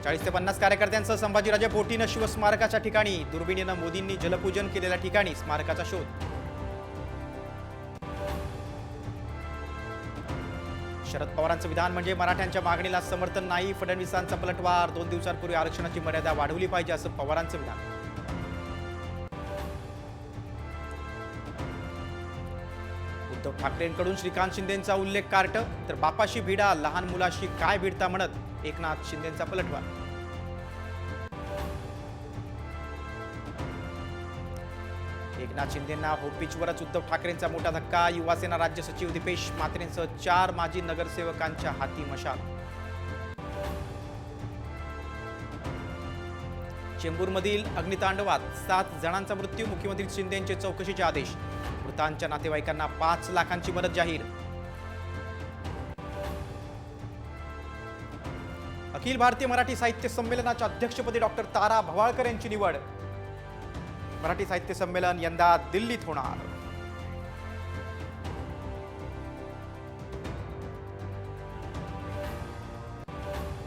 40 ते 50 कार्यकर्त्यांसह संभाजीराजे बोटीनं शिवस्मारकाच्या ठिकाणी, दुर्बिणीनं मोदींनी जलपूजन केलेल्या ठिकाणी स्मारकाचा शोध. शरद पवारांचं विधान म्हणजे मराठ्यांच्या मागणीला समर्थन नाही, फडणवीसांचा पलटवार. 2 दिवसांपूर्वी आरक्षणाची मर्यादा वाढवली पाहिजे असं पवारांचं विधान. उद्धव ठाकरेंकडून श्रीकांत शिंदेंचा उल्लेख कार्ट, तर बापाशी भिडा, लहान मुलाशी काय भिडता म्हणत एकनाथ शिंदेंचा पलटवार. एकनाथ शिंदेंना होमपिचवरच उद्धव ठाकरेंचा मोठा धक्का. युवासेना राज्य सचिव दीपेश म्हात्रेंसह 4 माजी नगरसेवकांच्या हाती मशाल. चेंबूरमधील अग्नितांडवात 7 जणांचा मृत्यू, मुख्यमंत्री शिंदेंचे चौकशीचे आदेश. मृतांच्या नातेवाईकांना 5 लाखांची मदत जाहीर. अखिल भारतीय मराठी साहित्य संमेलनाच्या अध्यक्षपदी डॉक्टर तारा भवाळकर यांची निवड. मराठी साहित्य संमेलन यंदा दिल्लीत होणार.